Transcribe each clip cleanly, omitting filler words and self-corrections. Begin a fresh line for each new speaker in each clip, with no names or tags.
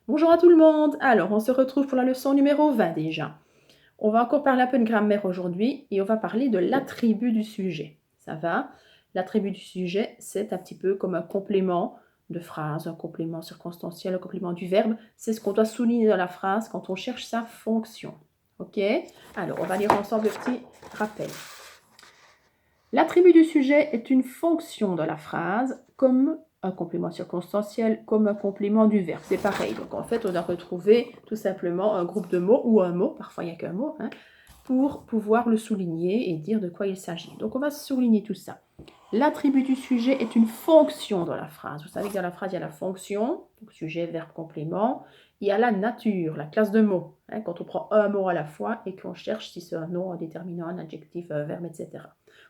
Bonjour à tout le monde. Alors, on se retrouve pour la leçon numéro 20 déjà. On va encore parler un peu de grammaire aujourd'hui et on va parler de l'attribut du sujet. Ça va? L'attribut du sujet, c'est un petit peu comme un complément de phrase, un complément circonstanciel, un complément du verbe. C'est ce qu'on doit souligner dans la phrase quand on cherche sa fonction. Ok? Alors, on va lire ensemble le petit rappel. L'attribut du sujet est une fonction de la phrase comme un complément circonstanciel, comme un complément du verbe. C'est pareil. Donc en fait, on a retrouvé tout simplement un groupe de mots ou un mot, parfois il n'y a qu'un mot, pour pouvoir le souligner et dire de quoi il s'agit. Donc on va souligner tout ça. L'attribut du sujet est une fonction dans la phrase. Vous savez que dans la phrase, il y a la fonction, donc sujet, verbe, complément. Il y a la nature, la classe de mots, quand on prend un mot à la fois et qu'on cherche si c'est un nom, un déterminant, un adjectif, un verbe, etc.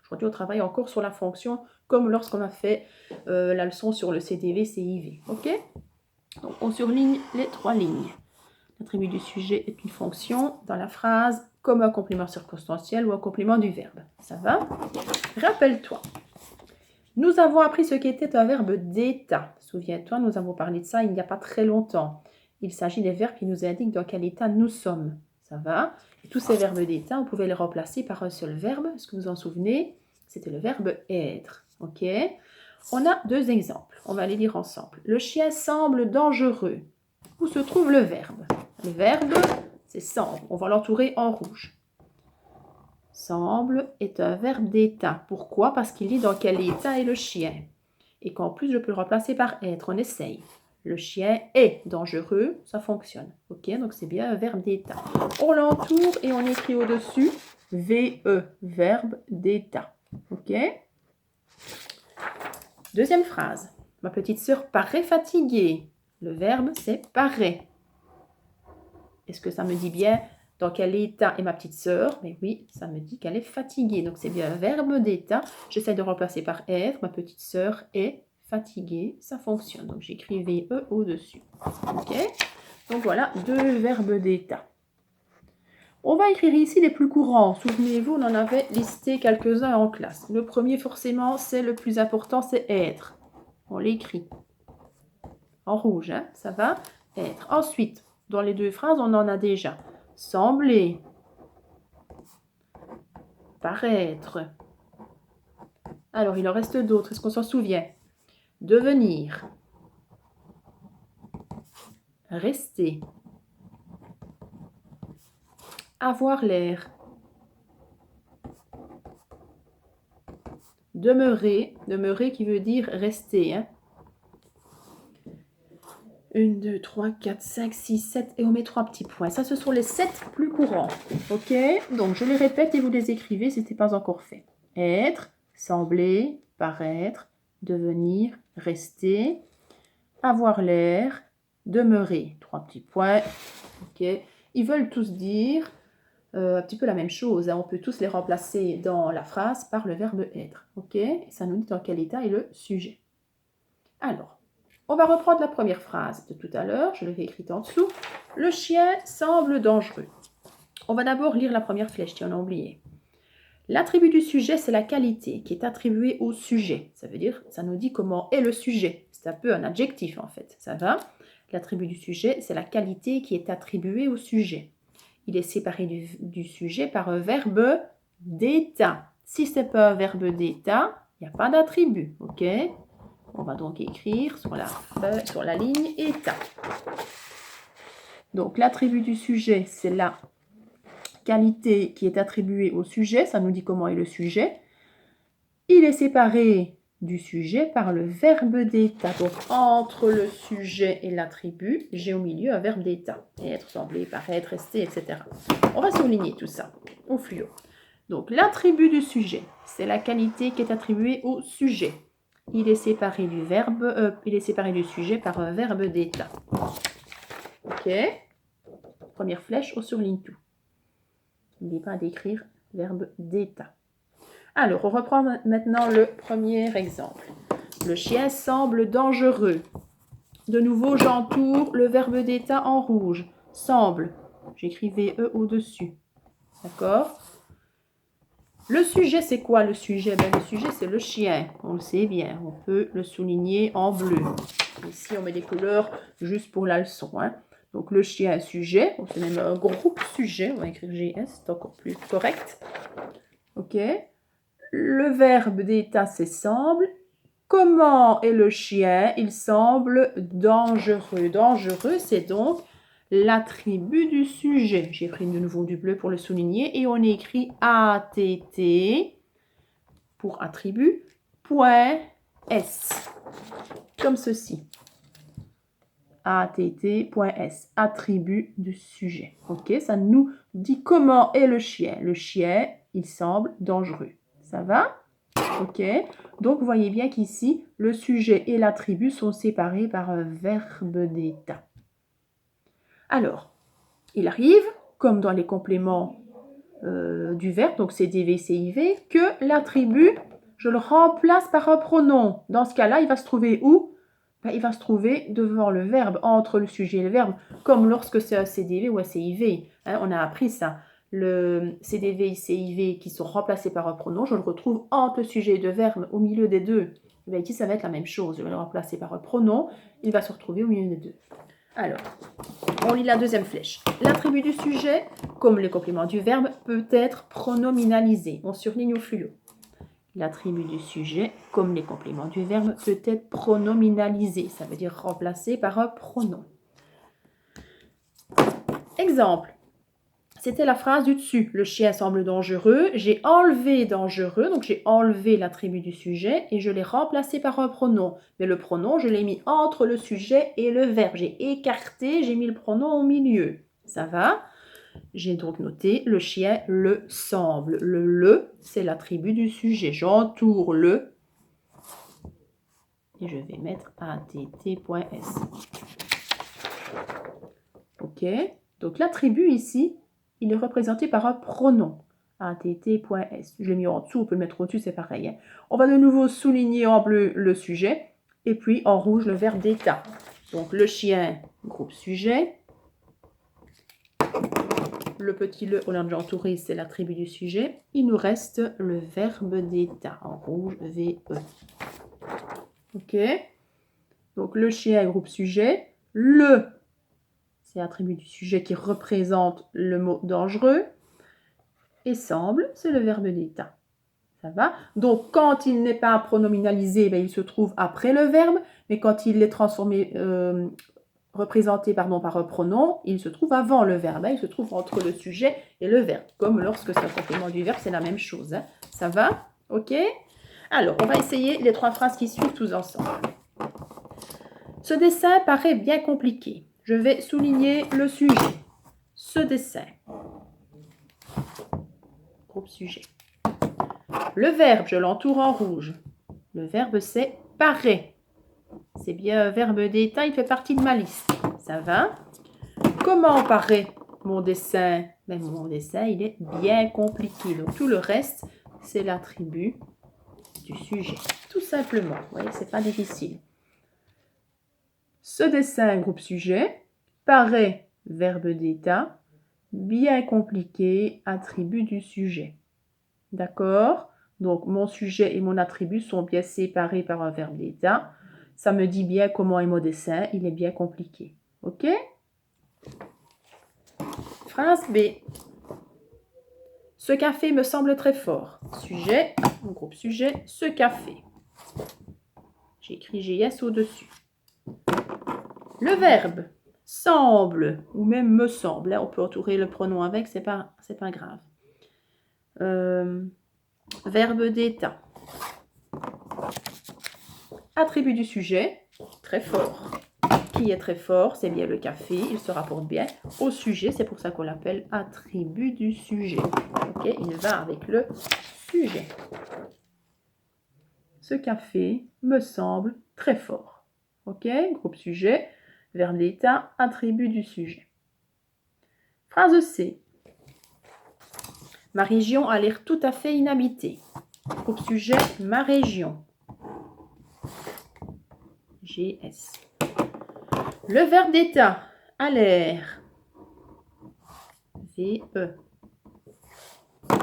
Aujourd'hui, on travaille encore sur la fonction, comme lorsqu'on a fait la leçon sur le CDV, CIV. Ok? Donc, on surligne les trois lignes. L'attribut du sujet est une fonction dans la phrase comme un complément circonstanciel ou un complément du verbe. Ça va? Rappelle-toi. Nous avons appris ce qu'était un verbe d'état. Souviens-toi, nous avons parlé de ça il n'y a pas très longtemps. Il s'agit des verbes qui nous indiquent dans quel état nous sommes. Ça va? Et tous ces verbes d'état, on pouvait les remplacer par un seul verbe. Est-ce que vous en souvenez? C'était le verbe être. Ok? On a deux exemples. On va les lire ensemble. Le chien semble dangereux. Où se trouve le verbe? Le verbe, c'est semble. On va l'entourer en rouge. Semble est un verbe d'état. Pourquoi? Parce qu'il dit dans quel état est le chien. Et qu'en plus, je peux le remplacer par être. On essaye. Le chien est dangereux, ça fonctionne. Ok, donc c'est bien un verbe d'état. On l'entoure et on écrit au-dessus VE, verbe d'état. Ok? Deuxième phrase. Ma petite sœur paraît fatiguée. Le verbe, c'est paraît. Est-ce que ça me dit bien dans quel état est ma petite sœur? Mais oui, ça me dit qu'elle est fatiguée. Donc c'est bien un verbe d'état. J'essaie de remplacer par être. Ma petite sœur est fatiguée. Ça fonctionne. Donc j'écris VE au-dessus. Ok? Donc voilà, deux verbes d'état. On va écrire ici les plus courants. Souvenez-vous, on en avait listé quelques-uns en classe. Le premier, forcément, c'est le plus important, c'est être. On l'écrit en rouge, hein, ça va? Être. Ensuite, dans les deux phrases, on en a déjà. Sembler, paraître. Alors, il en reste d'autres. Est-ce qu'on s'en souvient? Devenir, rester, avoir l'air, demeurer, demeurer qui veut dire rester. 1, 2, 3, 4, 5, 6, 7 et on met 3 petits points. Ça, ce sont les 7 plus courants. Ok? Donc, je les répète et vous les écrivez si ce n'est pas encore fait. Être, sembler, paraître, devenir, rester, avoir l'air, demeurer. 3 petits points. Ok? Ils veulent tous dire un petit peu la même chose. On peut tous les remplacer dans la phrase par le verbe être. Ok? Et ça nous dit dans quel état est le sujet. Alors, on va reprendre la première phrase de tout à l'heure. Je l'avais écrite en dessous. Le chien semble dangereux. On va d'abord lire la première flèche, si on a oublié. L'attribut du sujet, c'est la qualité qui est attribuée au sujet. Ça veut dire, ça nous dit comment est le sujet. C'est un peu un adjectif en fait. Ça va? L'attribut du sujet, c'est la qualité qui est attribuée au sujet. Il est séparé du sujet par un verbe d'état. Si ce n'est pas un verbe d'état, il n'y a pas d'attribut. Ok? On va donc écrire sur la ligne état. Donc l'attribut du sujet, c'est la qualité qui est attribuée au sujet. Ça nous dit comment est le sujet. Il est séparé du sujet par le verbe d'état. Donc entre le sujet et l'attribut, j'ai au milieu un verbe d'état. Être, sembler, paraître, rester, etc. On va souligner tout ça au fluo. Donc l'attribut du sujet, c'est la qualité qui est attribuée au sujet. Il est séparé du sujet par un verbe d'état. Ok? Première flèche, on surligne tout. N'oubliez pas d'écrire verbe d'état. Alors, on reprend maintenant le premier exemple. Le chien semble dangereux. De nouveau, j'entoure le verbe d'état en rouge. Semble. J'écris VE au-dessus. D'accord? Le sujet, c'est quoi le sujet? Ben, le sujet, c'est le chien. On le sait bien. On peut le souligner en bleu. Ici, on met des couleurs juste pour la leçon. Hein. Donc, le chien, sujet. C'est même un groupe sujet. On va écrire GS, c'est encore plus correct. OK. Le verbe d'état, c'est semble. Comment est le chien? Il semble dangereux. Dangereux, c'est donc l'attribut du sujet. J'ai pris de nouveau du bleu pour le souligner et on écrit ATT pour attribut, point S, comme ceci. ATT.S, attribut du sujet. Ok, ça nous dit comment est le chien. Le chien, il semble dangereux. Ça va? Ok, donc vous voyez bien qu'ici, le sujet et l'attribut sont séparés par un verbe d'état. Alors, il arrive, comme dans les compléments du verbe, donc CDV, CIV, que l'attribut, je le remplace par un pronom. Dans ce cas-là, il va se trouver où? Ben, il va se trouver devant le verbe, entre le sujet et le verbe, comme lorsque c'est un CDV ou un CIV. Hein, on a appris ça. Le CDV et CIV qui sont remplacés par un pronom, je le retrouve entre le sujet et le verbe, au milieu des deux. Et bien, ici, ça va être la même chose. Je vais le remplacer par un pronom, il va se retrouver au milieu des deux. Alors, on lit la deuxième flèche. L'attribut du sujet, comme le complément du verbe, peut être pronominalisé. On surligne au fluo. L'attribut du sujet, comme les compléments du verbe, peut être pronominalisé. Ça veut dire remplacé par un pronom. Exemple. C'était la phrase du dessus. Le chien semble dangereux. J'ai enlevé dangereux, donc j'ai enlevé l'attribut du sujet et je l'ai remplacé par un pronom. Mais le pronom, je l'ai mis entre le sujet et le verbe. J'ai écarté, j'ai mis le pronom au milieu. Ça va? J'ai donc noté le chien le semble. Le, c'est l'attribut du sujet. J'entoure le et je vais mettre att.s. Ok? Donc l'attribut ici, il est représenté par un pronom. att.s. Je l'ai mis en dessous, on peut le mettre au-dessus, c'est pareil. Hein. On va de nouveau souligner en bleu le sujet et puis en rouge le verbe d'état. Donc le chien, groupe sujet. Le petit le, on l'a entouré, c'est l'attribut du sujet. Il nous reste le verbe d'état en rouge, VE. Ok? Donc le chien, groupe sujet. Le, c'est l'attribut du sujet qui représente le mot dangereux. Et semble, c'est le verbe d'état. Ça va? Donc, quand il n'est pas pronominalisé, ben, il se trouve après le verbe, mais quand il est transformé, représenté par un pronom, il se trouve avant le verbe. Hein, il se trouve entre le sujet et le verbe. Comme lorsque c'est un complément du verbe, c'est la même chose. Hein. Ça va? Ok? Alors, on va essayer les trois phrases qui suivent tous ensemble. Ce dessin paraît bien compliqué. Je vais souligner le sujet. Ce dessin. Groupe sujet. Le verbe, je l'entoure en rouge. Le verbe, c'est paraît. C'est bien un verbe d'état, il fait partie de ma liste. Ça va? Comment paraît mon dessin? Ben, mon dessin, il est bien compliqué. Donc, tout le reste, c'est l'attribut du sujet. Tout simplement. Vous voyez, c'est pas difficile. Ce dessin, groupe sujet, paraît verbe d'état, bien compliqué, attribut du sujet. D'accord? Donc, mon sujet et mon attribut sont bien séparés par un verbe d'état. Ça me dit bien comment est mon dessin. Il est bien compliqué. OK? Phrase B. Ce café me semble très fort. Sujet, mon groupe sujet, ce café. J'ai écrit GS au-dessus. Le verbe semble, ou même me semble. On peut entourer le pronom avec, c'est pas grave. Verbe d'état. Attribut du sujet, très fort. Qui est très fort? C'est bien le café, il se rapporte bien au sujet, c'est pour ça qu'on l'appelle attribut du sujet. Ok, il va avec le sujet. Ce café me semble très fort. Ok, groupe sujet, verbe d'état, attribut du sujet. Phrase C. Ma région a l'air tout à fait inhabitée. Groupe sujet, ma région. GS. Le verbe d'état, a l'air. VE.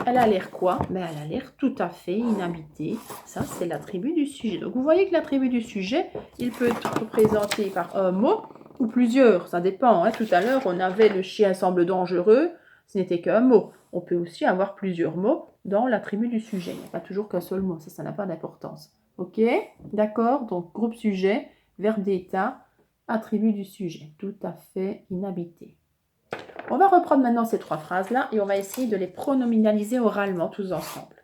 elle a l'air quoi? Ben, elle a l'air tout à fait inhabitée. Ça, c'est l'attribut du sujet. Donc, vous voyez que l'attribut du sujet, il peut être représenté par un mot ou plusieurs. Ça dépend. Hein. Tout à l'heure, on avait le chien semble dangereux. Ce n'était qu'un mot. On peut aussi avoir plusieurs mots dans l'attribut du sujet. Il n'y a pas toujours qu'un seul mot. Ça n'a pas d'importance. OK? D'accord? Donc, groupe sujet, verbe d'état, attribut du sujet. Tout à fait inhabité. On va reprendre maintenant ces trois phrases-là et on va essayer de les pronominaliser oralement tous ensemble.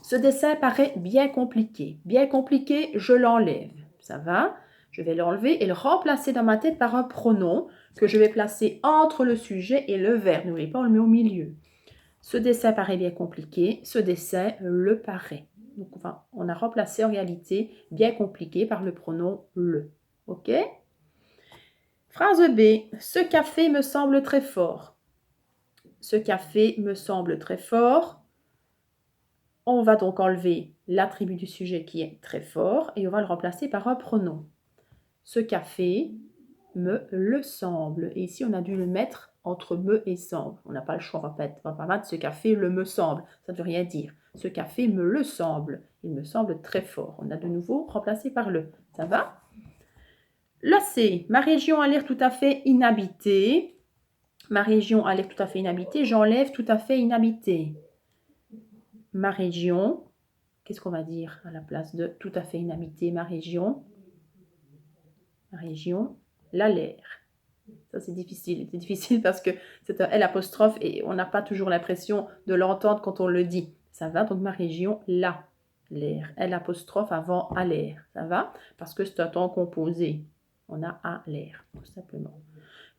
Ce dessin paraît bien compliqué. Bien compliqué, je l'enlève. Ça va? Je vais l'enlever et le remplacer dans ma tête par un pronom que je vais placer entre le sujet et le verbe. N'oubliez pas, on le met au milieu. Ce dessin paraît bien compliqué. Ce dessin le paraît. Donc, on a remplacé en réalité bien compliqué par le pronom le. OK? Phrase B. Ce café me semble très fort. Ce café me semble très fort. On va donc enlever l'attribut du sujet qui est très fort et on va le remplacer par un pronom. Ce café me le semble. Et ici, on a dû le mettre entre me et semble. On n'a pas le choix, on va pas mettre ce café le me semble. Ça ne veut rien dire. Ce café me le semble. Il me semble très fort. On a de nouveau remplacé par le. Ça va? Le C. Ma région a l'air tout à fait inhabitée. Ma région a l'air tout à fait inhabitée. J'enlève tout à fait inhabité. Ma région. Qu'est-ce qu'on va dire à la place de tout à fait inhabité? Ma région. Ma région. L'a l'air. Ça, c'est difficile. C'est difficile parce que c'est un L apostrophe et on n'a pas toujours l'impression de l'entendre quand on le dit. Ça va? Donc, ma région, l'a l'air. L apostrophe avant à l'air. Ça va? Parce que c'est un temps composé. On a à l'air, tout simplement.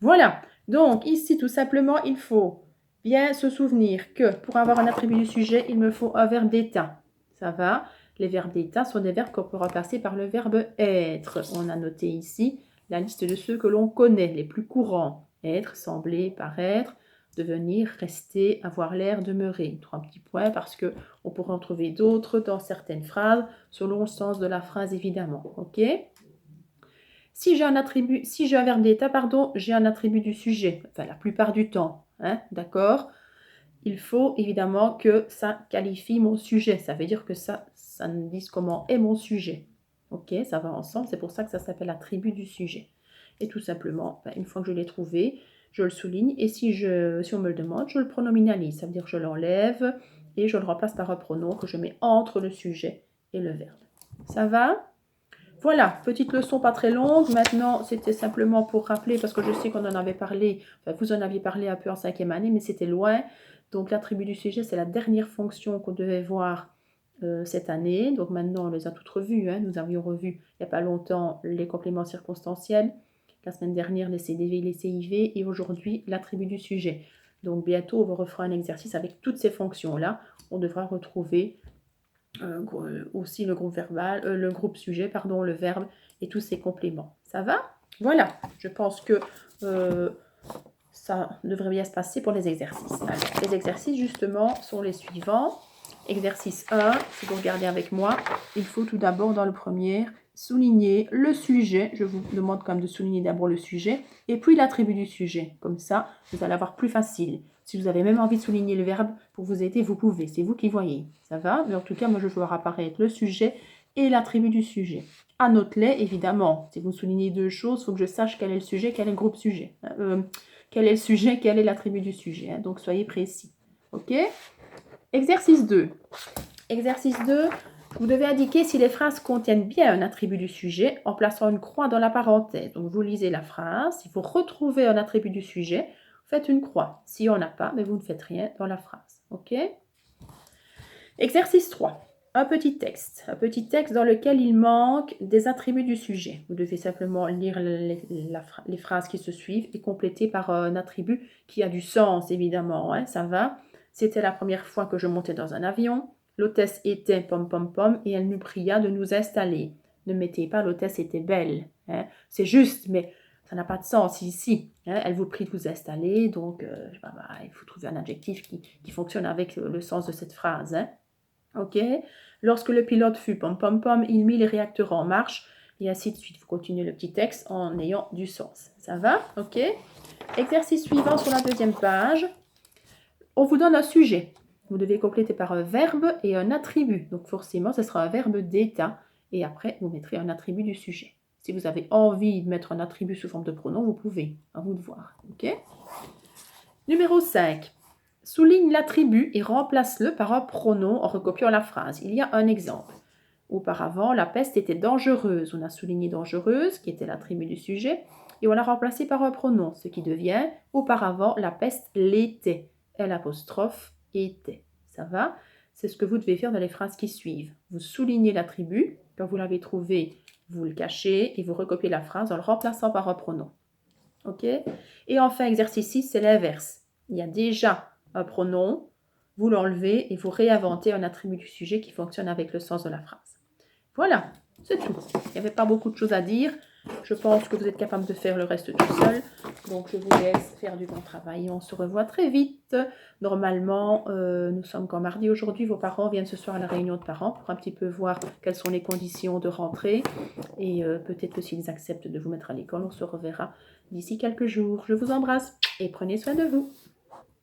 Voilà. Donc, ici, tout simplement, il faut bien se souvenir que pour avoir un attribut du sujet, il me faut un verbe d'état. Ça va? Les verbes d'état sont des verbes qu'on peut remplacer par le verbe être. On a noté ici la liste de ceux que l'on connaît, les plus courants. Être, sembler, paraître, devenir, rester, avoir l'air, demeurer. 3 petits points parce qu'on pourrait en trouver d'autres dans certaines phrases, selon le sens de la phrase évidemment. OK? Si j'ai un verbe d'état, j'ai un attribut du sujet, enfin la plupart du temps, hein, d'accord? Il faut évidemment que ça qualifie mon sujet, ça veut dire que ça nous dise comment est mon sujet. Ok, ça va ensemble, c'est pour ça que ça s'appelle attribut du sujet. Et tout simplement, une fois que je l'ai trouvé, je le souligne, et si on me le demande, je le pronominalise, ça veut dire que je l'enlève, et je le remplace par un pronom que je mets entre le sujet et le verbe. Ça va? Voilà, petite leçon pas très longue. Maintenant, c'était simplement pour rappeler, parce que je sais qu'on en avait parlé, enfin, vous en aviez parlé un peu en 5e année, mais c'était loin. Donc, l'attribut du sujet, c'est la dernière fonction qu'on devait voir cette année. Donc, maintenant, on les a toutes revues. Hein. Nous avions revu, il n'y a pas longtemps, les compléments circonstanciels. La semaine dernière, les CDV, les CIV. Et aujourd'hui, l'attribut du sujet. Donc, bientôt, on vous refera un exercice avec toutes ces fonctions-là. On devra retrouver aussi le groupe verbal, le groupe sujet, pardon, le verbe et tous ses compléments. Ça va? Voilà, je pense que ça devrait bien se passer pour les exercices. Alors, les exercices, justement, sont les suivants. Exercice 1, si vous regardez avec moi, il faut tout d'abord, dans le premier, souligner le sujet. Je vous demande quand même de souligner d'abord le sujet et puis l'attribut du sujet. Comme ça, vous allez avoir plus facile. Si vous avez même envie de souligner le verbe pour vous aider, vous pouvez. C'est vous qui voyez. Ça va? Mais en tout cas, moi, je vais voir apparaître le sujet et l'attribut du sujet. Annote-les, évidemment. Si vous soulignez deux choses, il faut que je sache quel est le sujet, quel est le groupe sujet. Quel est le sujet, quel est l'attribut du sujet. Hein? Donc, soyez précis. OK? Exercice 2. Exercice 2, vous devez indiquer si les phrases contiennent bien un attribut du sujet en plaçant une croix dans la parenthèse. Donc, vous lisez la phrase. Si vous retrouvez un attribut du sujet, faites une croix. Si on n'a pas, mais vous ne faites rien dans la phrase. OK? Exercice 3. Un petit texte. Un petit texte dans lequel il manque des attributs du sujet. Vous devez simplement lire les phrases qui se suivent et compléter par un attribut qui a du sens, évidemment. Hein, ça va? C'était la première fois que je montais dans un avion. L'hôtesse était pom pom pom et elle nous pria de nous installer. Ne mettez pas l'hôtesse était belle. Hein. C'est juste, mais ça n'a pas de sens ici. Hein. Elle vous prie de vous installer, donc il faut trouver un adjectif qui fonctionne avec le sens de cette phrase. Hein. Ok. Lorsque le pilote fut pom pom pom, il mit les réacteurs en marche et ainsi de suite. Vous continuez le petit texte en ayant du sens. Ça va? Ok. Exercice suivant sur la deuxième page. On vous donne un sujet. vous devez compléter par un verbe et un attribut. Donc forcément, ce sera un verbe d'état. Et après, vous mettrez un attribut du sujet. Si vous avez envie de mettre un attribut sous forme de pronom, vous pouvez. À vous de voir. Ok? Numéro 5. Souligne l'attribut et remplace-le par un pronom en recopiant la phrase. Il y a un exemple. Auparavant, la peste était dangereuse. On a souligné dangereuse, qui était l'attribut du sujet, et on l'a remplacé par un pronom, ce qui devient auparavant, la peste l'était. L'apostrophe était. Ça va? C'est ce que vous devez faire dans les phrases qui suivent. Vous soulignez l'attribut. Quand vous l'avez trouvé, vous le cachez et vous recopiez la phrase en le remplaçant par un pronom. Ok? Et enfin, exercice 6, c'est l'inverse. Il y a déjà un pronom, vous l'enlevez et vous réinventez un attribut du sujet qui fonctionne avec le sens de la phrase. Voilà, c'est tout. Il n'y avait pas beaucoup de choses à dire. Je pense que vous êtes capable de faire le reste tout seul. Donc, je vous laisse faire du bon travail. On se revoit très vite. Normalement, nous sommes qu'en mardi aujourd'hui. Vos parents viennent ce soir à la réunion de parents pour un petit peu voir quelles sont les conditions de rentrée. Et peut-être que s'ils acceptent de vous mettre à l'école, on se reverra d'ici quelques jours. Je vous embrasse et prenez soin de vous.